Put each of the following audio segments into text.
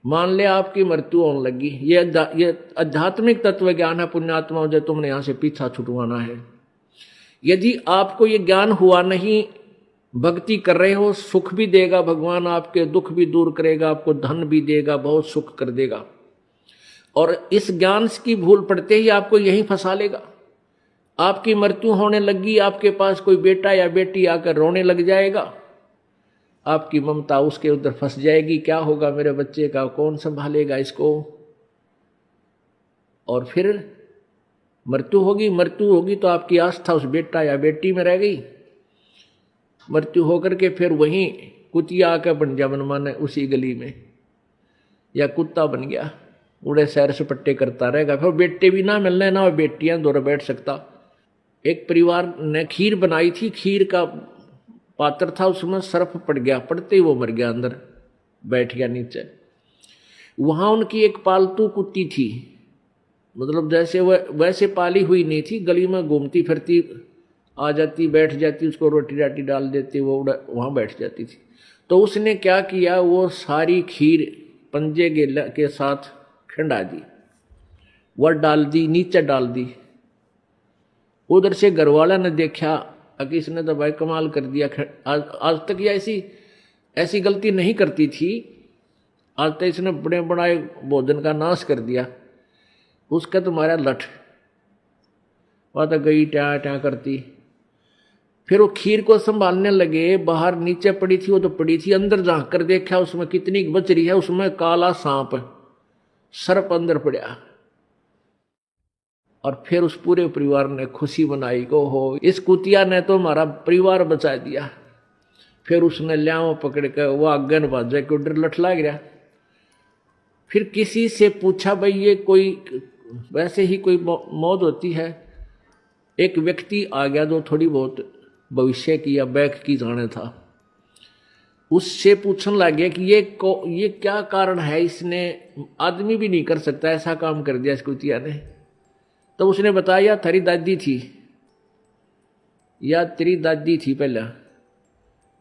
मान ले आपकी मृत्यु होने लगी, ये आध्यात्मिक तत्व ज्ञान है पुण्यात्मा, जो तुमने यहां से पीछा छुटवाना है। यदि आपको ये ज्ञान हुआ नहीं, भक्ति कर रहे हो, सुख भी देगा भगवान, आपके दुख भी दूर करेगा, आपको धन भी देगा, बहुत सुख कर देगा। और इस ज्ञान की भूल पड़ते ही आपको यहीं फंसा लेगा। आपकी मृत्यु होने लगी, आपके पास कोई बेटा या बेटी आकर रोने लग जाएगा, आपकी ममता उसके उधर फंस जाएगी, क्या होगा मेरे बच्चे का, कौन संभालेगा इसको। और फिर मृत्यु होगी तो आपकी आस्था उस बेटा या बेटी में रह गई। मृत्यु होकर के फिर वहीं कुतिया आकर बन गया मनमाने उसी गली में, या कुत्ता बन गया, उड़े सैर सपट्टे करता रहेगा। फिर बेटे भी ना मिलने ना बेटियां दौड़ बैठ सकता। एक परिवार ने खीर बनाई थी, खीर का पात्र था, उसमें सर्फ पड़ गया, पड़ते ही वो मर गया, अंदर बैठ गया नीचे। वहां उनकी एक पालतू कुत्ती थी, मतलब जैसे वह वैसे पाली हुई नहीं थी, गली में घूमती फिरती, आ जाती बैठ जाती, उसको रोटी राटी डाल देती, वो वहां बैठ जाती थी। तो उसने क्या किया, वो सारी खीर पंजे के साथ खिंडा दी, वह डाल दी, नीचे डाल दी। उधर से घरवाला ने देखा कि इसने तो भाई कमाल कर दिया, आज तक ये ऐसी गलती नहीं करती थी, आज तक इसने बड़े बड़े भोजन का नाश कर दिया। उसका तुम्हारा लठ, वह तो गई ट्या ट्या करती। फिर वो खीर को संभालने लगे, बाहर नीचे पड़ी थी, वो तो पड़ी थी, अंदर झांक कर देखा उसमें कितनी बच रही है, उसमें काला सांप सर्प अंदर पड़ा। और फिर उस पूरे परिवार ने खुशी मनाई को हो इस कुतिया ने तो हमारा परिवार बचा दिया। फिर उसने लियाओ पकड़ कर वो आगन बाजा के उधर लठला गिरा। फिर किसी से पूछा, भाई ये कोई वैसे ही कोई मौत होती है? एक व्यक्ति आ गया जो थोड़ी बहुत भविष्य की या बैक की जाने था, उससे पूछने लग गया कि ये क्या कारण है, इसने आदमी भी नहीं कर सकता ऐसा काम कर दिया इस कुतिया ने। तो उसने बताया तेरी दादी थी या तेरी दादी थी पहले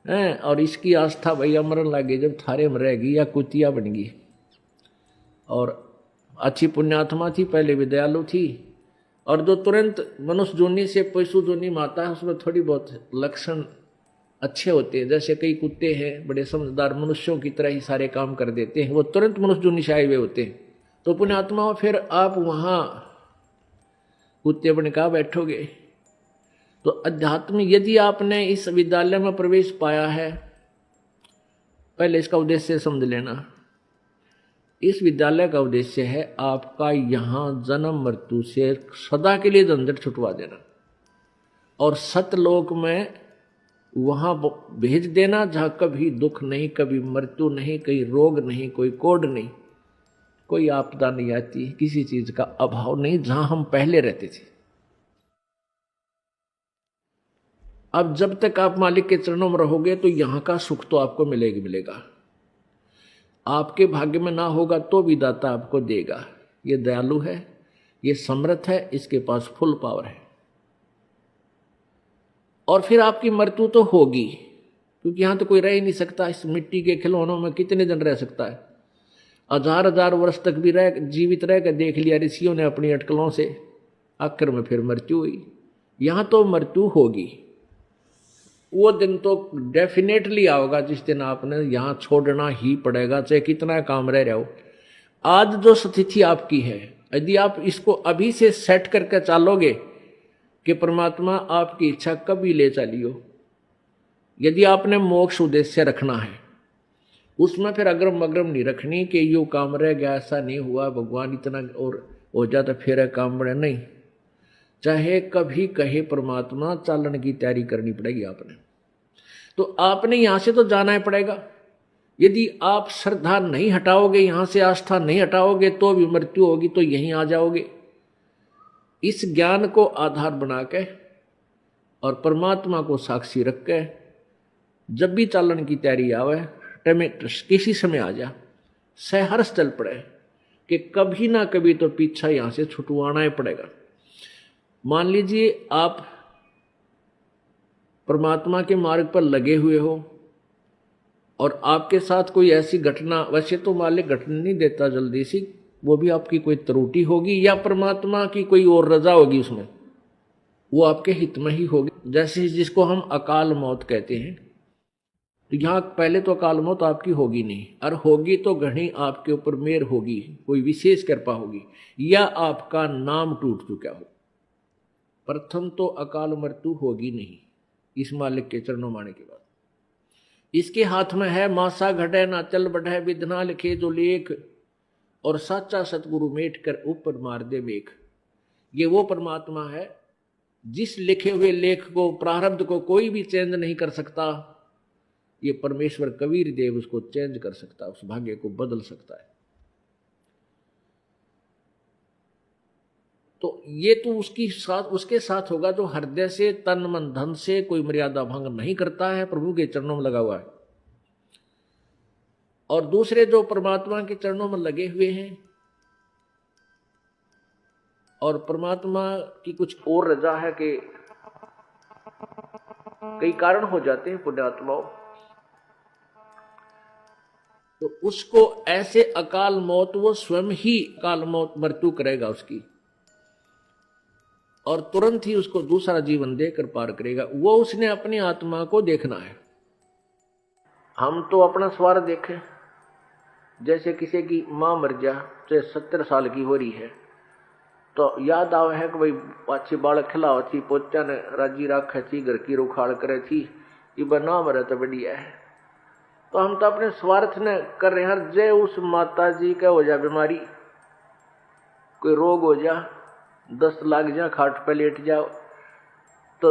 हैं, और इसकी आस्था भैया मरन लगे जब थारे में रहेगी या कुतिया बन गई। और अच्छी पुण्यात्मा थी, पहले भी दयालु थी, और जो तुरंत मनुष्य जोनी से पशु जोनी माता है उसमें थोड़ी बहुत लक्षण अच्छे होते हैं। जैसे कई कुत्ते हैं बड़े समझदार, मनुष्यों की तरह ही सारे काम कर देते हैं, वो तुरंत मनुष्य जोनी से आए हुए होते हैं। तो पुण्यात्मा फिर आप वहाँ कुत्ते बन का बैठोगे। तो अध्यात्म यदि आपने इस विद्यालय में प्रवेश पाया है, पहले इसका उद्देश्य समझ लेना। इस विद्यालय का उद्देश्य है आपका यहाँ जन्म मृत्यु से सदा के लिए झंझट छुटवा देना, और सतलोक में वहाँ भेज देना जहाँ कभी दुख नहीं, कभी मृत्यु नहीं, कोई रोग नहीं, कोई कोड नहीं, कोई आपदा नहीं आती, किसी चीज का अभाव नहीं, जहां हम पहले रहते थे। अब जब तक आप मालिक के चरणों में रहोगे तो यहां का सुख तो आपको मिलेगा। आपके भाग्य में ना होगा तो भी दाता आपको देगा। ये दयालु है, ये समर्थ है, इसके पास फुल पावर है। और फिर आपकी मृत्यु तो होगी, क्योंकि यहां तो कोई रह ही नहीं सकता। इस मिट्टी के खिलौनों में कितने दिन रह सकता है? हजार वर्ष तक भी जीवित रह कर देख लिया ऋषियों ने अपनी अटकलों से, आखिर में फिर मृत्यु हुई। यहां तो मृत्यु होगी, वो दिन तो डेफिनेटली आओगा जिस दिन आपने यहां छोड़ना ही पड़ेगा, चाहे कितना काम रह रहा हो। आज जो स्थिति आपकी है, यदि आप इसको अभी से सेट करके चलोगे कि परमात्मा आपकी इच्छा कभी ले चलियो, यदि आपने मोक्ष उद्देश्य रखना है, उसमें फिर अग्रम अग्रम नहीं रखनी कि यो काम रह गया, ऐसा नहीं हुआ, भगवान इतना और हो जाता फिर काम बड़े नहीं। चाहे कभी कहे परमात्मा, चालन की तैयारी करनी पड़ेगी आपने। तो आपने यहां से तो जाना ही पड़ेगा। यदि आप श्रद्धा नहीं हटाओगे, यहां से आस्था नहीं हटाओगे, तो भी मृत्यु होगी, तो यहीं आ जाओगे। इस ज्ञान को आधार बना के और परमात्मा को साक्षी रख के जब भी चालन की तैयारी आवे, किसी समय आ जा, सहर्ष चल पड़े कि कभी ना कभी तो पीछा यहां से छुटवाना ही पड़ेगा। मान लीजिए आप परमात्मा के मार्ग पर लगे हुए हो, और आपके साथ कोई ऐसी घटना, वैसे तो मालिक घटना नहीं देता जल्दी सी, वो भी आपकी कोई त्रुटि होगी या परमात्मा की कोई और रजा होगी उसमें, वो आपके हित में ही होगी। जैसे जिसको हम अकाल मौत कहते हैं, तो यहाँ पहले तो अकाल मौत आपकी होगी नहीं, और होगी तो घनी आपके ऊपर मेहर होगी, कोई विशेष कृपा होगी, या आपका नाम टूट चुका हो। प्रथम तो अकाल मृत्यु होगी नहीं इस मालिक के चरणों माने के बाद। इसके हाथ में है मासा घटे ना चल बढ़े, विधना लिखे जो लेख, और साचा सतगुरु मेट कर ऊपर मार दे मेघ। ये वो परमात्मा है जिस लिखे हुए लेख को, प्रारब्ध को कोई भी चेंज नहीं कर सकता। ये परमेश्वर कबीर देव उसको चेंज कर सकता है, उस भाग्य को बदल सकता है। तो ये तो उसके साथ होगा जो हृदय से, तन मन धन से कोई मर्यादा भंग नहीं करता है, प्रभु के चरणों में लगा हुआ है। और दूसरे जो परमात्मा के चरणों में लगे हुए हैं और परमात्मा की कुछ और रजा है कि कई कारण हो जाते हैं पुण्यात्माओं, तो उसको ऐसे अकाल मौत, वो स्वयं ही अकाल मौत मृत्यु करेगा उसकी, और तुरंत ही उसको दूसरा जीवन देकर पार करेगा। वो उसने अपनी आत्मा को देखना है। हम तो अपना स्वार्थ देखें। जैसे किसी की मां मर जा, चाहे 70 साल की हो रही है, तो याद आवे है कि भाई पाछी बालक खिलाओ थी, पोचा ने राजी रखे थी, घर की रुखाड़ करे थी, ये बना मरे तो बढ़िया है। तो हम तो अपने स्वार्थ ने कर रहे हैं। जय उस माता जी का हो जा बीमारी, कोई रोग हो जा, 10 लाख जा, खाट पे लेट जाओ, तो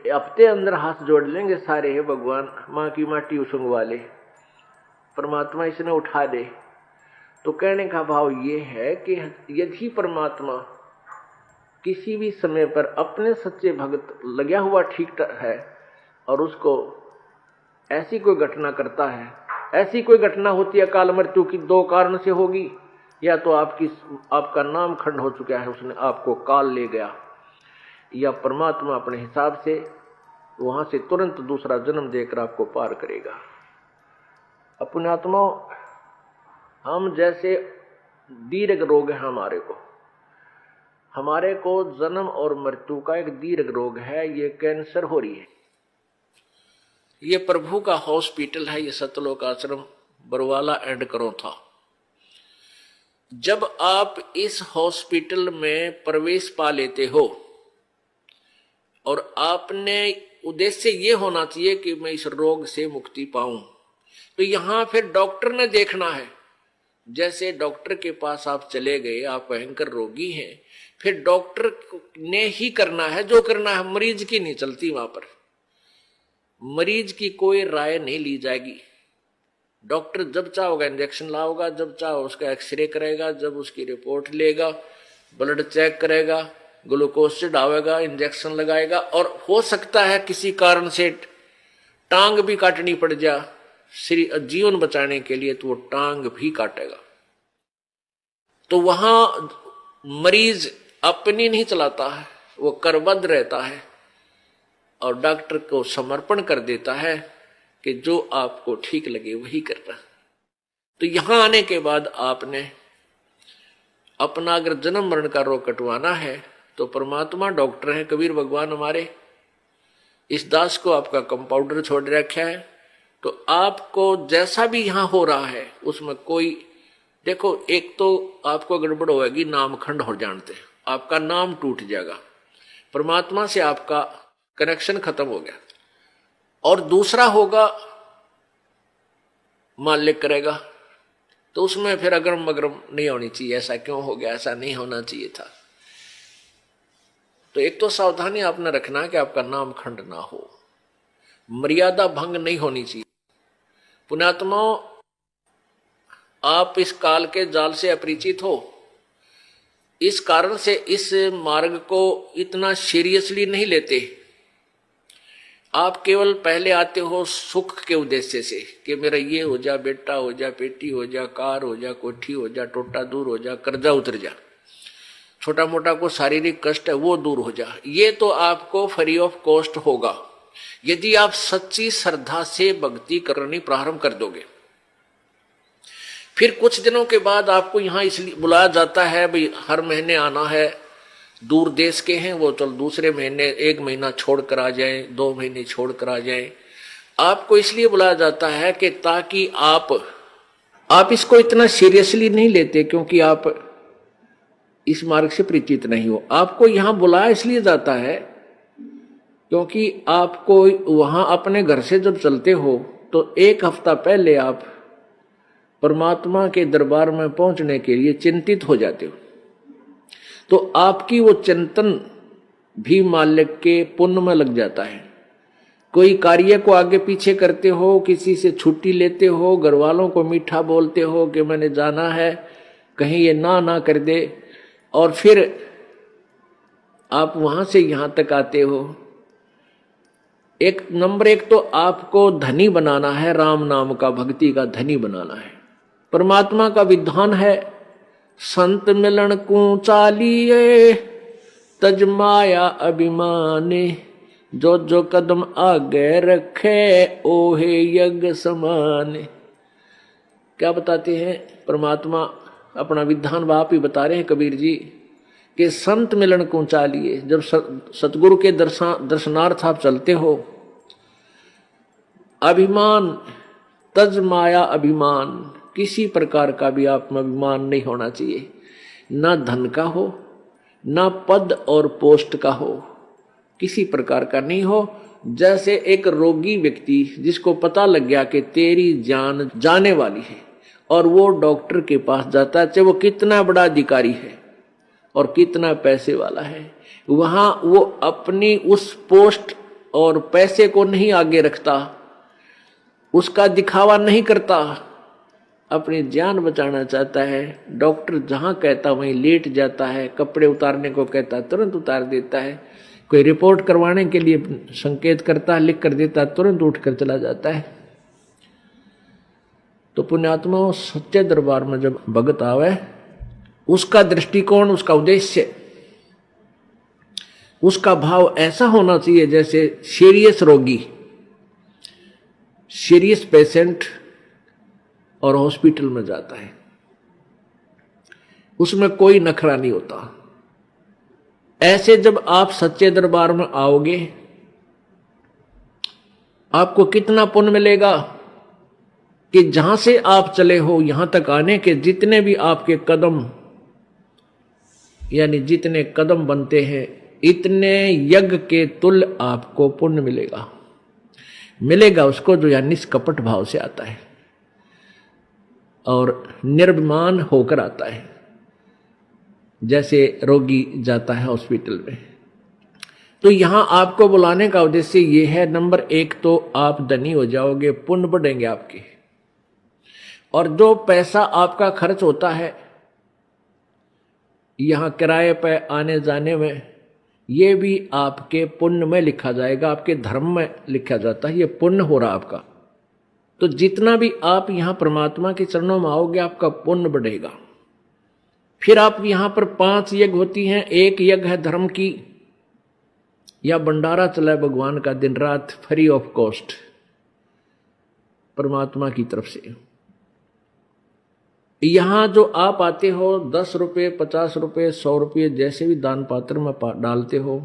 हफ्ते अंदर हाथ जोड़ लेंगे सारे, है भगवान माँ की माटी उछुंगवा ले, परमात्मा इसने उठा दे। तो कहने का भाव ये है कि यदि परमात्मा किसी भी समय पर अपने सच्चे भक्त लगा हुआ ठीक है और उसको ऐसी कोई घटना करता है, ऐसी कोई घटना होती है अकाल मृत्यु की, 2 कारण से होगी। या तो आपका नाम खंड हो चुका है, उसने आपको काल ले गया, या परमात्मा अपने हिसाब से वहां से तुरंत दूसरा जन्म देकर आपको पार करेगा। अपने आत्मा, हम जैसे दीर्घ रोग है हमारे को जन्म और मृत्यु का एक दीर्घ रोग है, ये कैंसर हो रही है। ये प्रभु का हॉस्पिटल है, ये सतलोक आश्रम बरवाला एंड करो था। जब आप इस हॉस्पिटल में प्रवेश पा लेते हो और आपने उद्देश्य ये होना चाहिए कि मैं इस रोग से मुक्ति पाऊं, तो यहां फिर डॉक्टर ने देखना है। जैसे डॉक्टर के पास आप चले गए, आप भयंकर रोगी हैं, फिर डॉक्टर ने ही करना है जो करना है, मरीज की नहीं चलती। वहां पर मरीज की कोई राय नहीं ली जाएगी। डॉक्टर जब चाहोगा इंजेक्शन लाओगा, जब चाहो उसका एक्सरे करेगा, जब उसकी रिपोर्ट लेगा, ब्लड चेक करेगा, ग्लूकोज चढ़ावेगा, इंजेक्शन लगाएगा, और हो सकता है किसी कारण से टांग भी काटनी पड़ जा जीवन बचाने के लिए, तो वो टांग भी काटेगा। तो वहां मरीज अपनी नहीं चलाता है, वो करबद्ध रहता है और डॉक्टर को समर्पण कर देता है कि जो आपको ठीक लगे वही करना। तो यहां आने के बाद आपने अपना अगर जन्म मरण का रोग कटवाना है तो परमात्मा डॉक्टर है, कबीर भगवान हमारे। इस दास को आपका कंपाउंडर छोड़ रखा है, तो आपको जैसा भी यहां हो रहा है उसमें कोई, देखो एक तो आपको गड़बड़ होगी, नाम खंड हो जानते, आपका नाम टूट जाएगा, परमात्मा से आपका कनेक्शन खत्म हो गया। और दूसरा होगा मालिक करेगा, तो उसमें फिर अगरम मगरम नहीं होनी चाहिए, ऐसा क्यों हो गया, ऐसा नहीं होना चाहिए था। तो एक तो सावधानी आपने रखना है कि आपका नाम खंड ना हो, मर्यादा भंग नहीं होनी चाहिए। पुण्यात्माओं, आप इस काल के जाल से अपरिचित हो, इस कारण से इस मार्ग को इतना सीरियसली नहीं लेते। आप केवल पहले आते हो सुख के उद्देश्य से कि मेरा ये हो जा, बेटा हो जा, बेटी हो जा, कार हो जा, कोठी हो जा, टोटा दूर हो जा, कर्जा उतर जा, छोटा मोटा को शारीरिक कष्ट है वो दूर हो जा। ये तो आपको फ्री ऑफ कॉस्ट होगा, यदि आप सच्ची श्रद्धा से भक्ति करनी प्रारंभ कर दोगे, फिर कुछ दिनों के बाद आपको यहां इसलिए बुलाया जाता है भाई हर महीने आना है, दूर देश के हैं वो चल दूसरे महीने 1 महीना छोड़ कर आ जाए, 2 महीने छोड़ कर आ जाए। आपको इसलिए बुलाया जाता है कि ताकि आप इसको इतना सीरियसली नहीं लेते, क्योंकि आप इस मार्ग से परिचित नहीं हो। आपको यहां बुलाया इसलिए जाता है क्योंकि आपको वहां अपने घर से जब चलते हो तो 1 हफ्ता पहले आप परमात्मा के दरबार में पहुंचने के लिए चिंतित हो जाते हो। तो आपकी वो चिंतन भी मालिक के पुण्य में लग जाता है। कोई कार्य को आगे पीछे करते हो, किसी से छुट्टी लेते हो, घर वालों को मीठा बोलते हो कि मैंने जाना है, कहीं ये ना कर दे, और फिर आप वहां से यहां तक आते हो। नंबर 1 तो आपको धनी बनाना है, राम नाम का, भक्ति का धनी बनाना है। परमात्मा का विधान है, संत मिलन को चालिए तज माया अभिमाने, जो जो कदम आगे रखे ओहे यज्ञ समान। क्या बताते हैं परमात्मा, अपना विधान बाप ही बता रहे हैं कबीर जी कि संत मिलन को चालिए। जब सतगुरु के दर्शनार्थ आप चलते हो, अभिमान तज माया अभिमान, किसी प्रकार का भी आप में अभिमान नहीं होना चाहिए, ना धन का हो, ना पद और पोस्ट का हो, किसी प्रकार का नहीं हो। जैसे एक रोगी व्यक्ति जिसको पता लग गया कि तेरी जान जाने वाली है और वो डॉक्टर के पास जाता है, चाहे वो कितना बड़ा अधिकारी है और कितना पैसे वाला है, वहां वो अपनी उस पोस्ट और पैसे को नहीं आगे रखता, उसका दिखावा नहीं करता, अपनी जान बचाना चाहता है। डॉक्टर जहां कहता वहीं लेट जाता है, कपड़े उतारने को कहता तुरंत उतार देता है, कोई रिपोर्ट करवाने के लिए संकेत करता है, लिख कर देता, तुरंत उठकर चला जाता है। तो पुण्यात्मा सच्चे दरबार में जब भगत आवे, उसका दृष्टिकोण, उसका उद्देश्य, उसका भाव ऐसा होना चाहिए जैसे सीरियस रोगी, सीरियस पेशेंट और हॉस्पिटल में जाता है, उसमें कोई नखरा नहीं होता। ऐसे जब आप सच्चे दरबार में आओगे, आपको कितना पुण्य मिलेगा कि जहां से आप चले हो यहां तक आने के जितने भी आपके कदम, यानी जितने कदम बनते हैं, इतने यज्ञ के तुल्य आपको पुण्य मिलेगा उसको जो या निष्कपट भाव से आता है और निर्भिमान होकर आता है। जैसे रोगी जाता है हॉस्पिटल में, तो यहां आपको बुलाने का उद्देश्य ये है, नंबर 1 तो आप धनी हो जाओगे, पुण्य बढ़ेंगे आपके, और जो पैसा आपका खर्च होता है यहां किराए पे आने जाने में, ये भी आपके पुण्य में लिखा जाएगा, आपके धर्म में लिखा जाता है, ये पुण्य हो रहा आपका। तो जितना भी आप यहां परमात्मा के चरणों में आओगे आपका पुण्य बढ़ेगा। फिर आप यहां पर 5 यज्ञ होती हैं। एक यज्ञ है धर्म की, या भंडारा चला है भगवान का दिन रात फ्री ऑफ कॉस्ट परमात्मा की तरफ से। यहां जो आप आते हो 10 रुपये, 50 रुपये, 100 रुपये जैसे भी दान पात्र में डालते हो,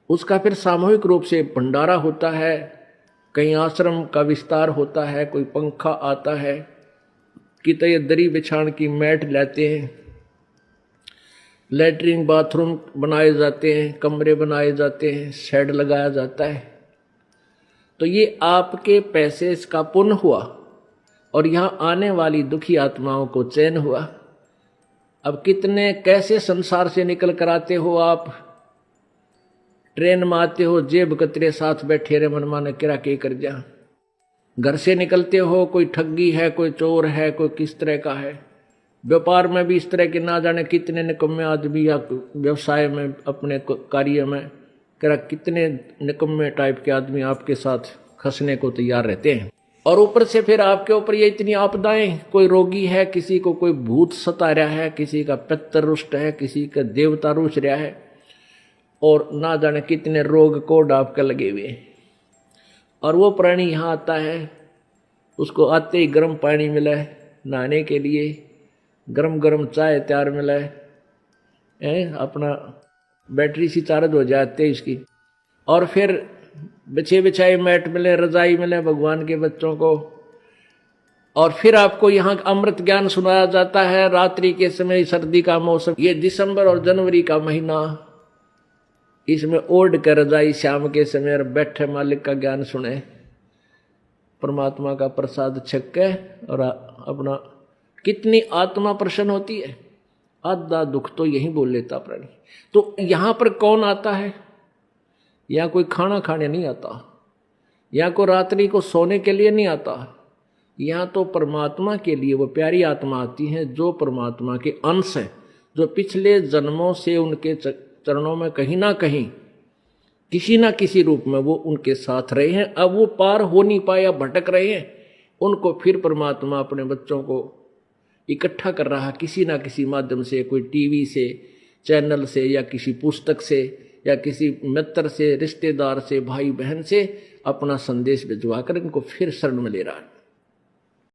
उसका फिर सामूहिक रूप से भंडारा होता है, कहीं आश्रम का विस्तार होता है, कोई पंखा आता है, कितने दरी बिछाण की मैट लाते हैं, लैट्रिन बाथरूम बनाए जाते हैं, कमरे बनाए जाते हैं, शेड लगाया जाता है। तो ये आपके पैसे का पुण्य हुआ और यहाँ आने वाली दुखी आत्माओं को चैन हुआ। अब कितने कैसे संसार से निकल कर आते हो आप, ट्रेन में आते हो, जेब कतरे साथ बैठे रे मन माने किरा के कर जा। घर से निकलते हो, कोई ठगी है, कोई चोर है, कोई किस तरह का है। व्यापार में भी इस तरह के ना जाने कितने निकम्मे आदमी, या व्यवसाय में अपने कार्य में किरा कितने निकम्मे टाइप के आदमी आपके साथ खसने को तैयार रहते हैं। और ऊपर से फिर आपके ऊपर ये इतनी आपदाएं, कोई रोगी है, किसी को कोई भूत सता रहा है, किसी का पितर रुष्ट है, किसी का देवता रुष रहा है, और ना जाने कितने रोग कोड आपके लगे हुए। और वो प्राणी यहाँ आता है, उसको आते ही गर्म पानी मिला है नहाने के लिए, गरम गरम चाय तैयार मिला है, अपना बैटरी सी चार्ज हो जाती है इसकी, और फिर बिछे बिछाए मैट मिले, रजाई मिले भगवान के बच्चों को, और फिर आपको यहाँ अमृत ज्ञान सुनाया जाता है रात्रि के समय, सर्दी का मौसम, ये दिसंबर और जनवरी का महीना, इसमें ओढ़ कर रजाई शाम के समय और बैठे मालिक का ज्ञान सुने, परमात्मा का प्रसाद छक के, और अपना कितनी आत्मा प्रसन्न होती है। आधा दुख तो यही बोल लेता प्राणी। तो यहां पर कौन आता है? यहाँ कोई खाना खाने नहीं आता, यहाँ को रात्रि को सोने के लिए नहीं आता, यहाँ तो परमात्मा के लिए वो प्यारी आत्मा आती है जो परमात्मा के अंश है, जो पिछले जन्मों से उनके चरणों में कहीं ना कहीं किसी ना किसी रूप में वो उनके साथ रहे हैं। अब वो पार हो नहीं पाया, भटक रहे हैं, उनको फिर परमात्मा अपने बच्चों को इकट्ठा कर रहा है किसी ना किसी माध्यम से, कोई टीवी से, चैनल से, या किसी पुस्तक से, या किसी मित्र से, रिश्तेदार से, भाई बहन से अपना संदेश भिजवा कर इनको फिर शरण में ले रहा है।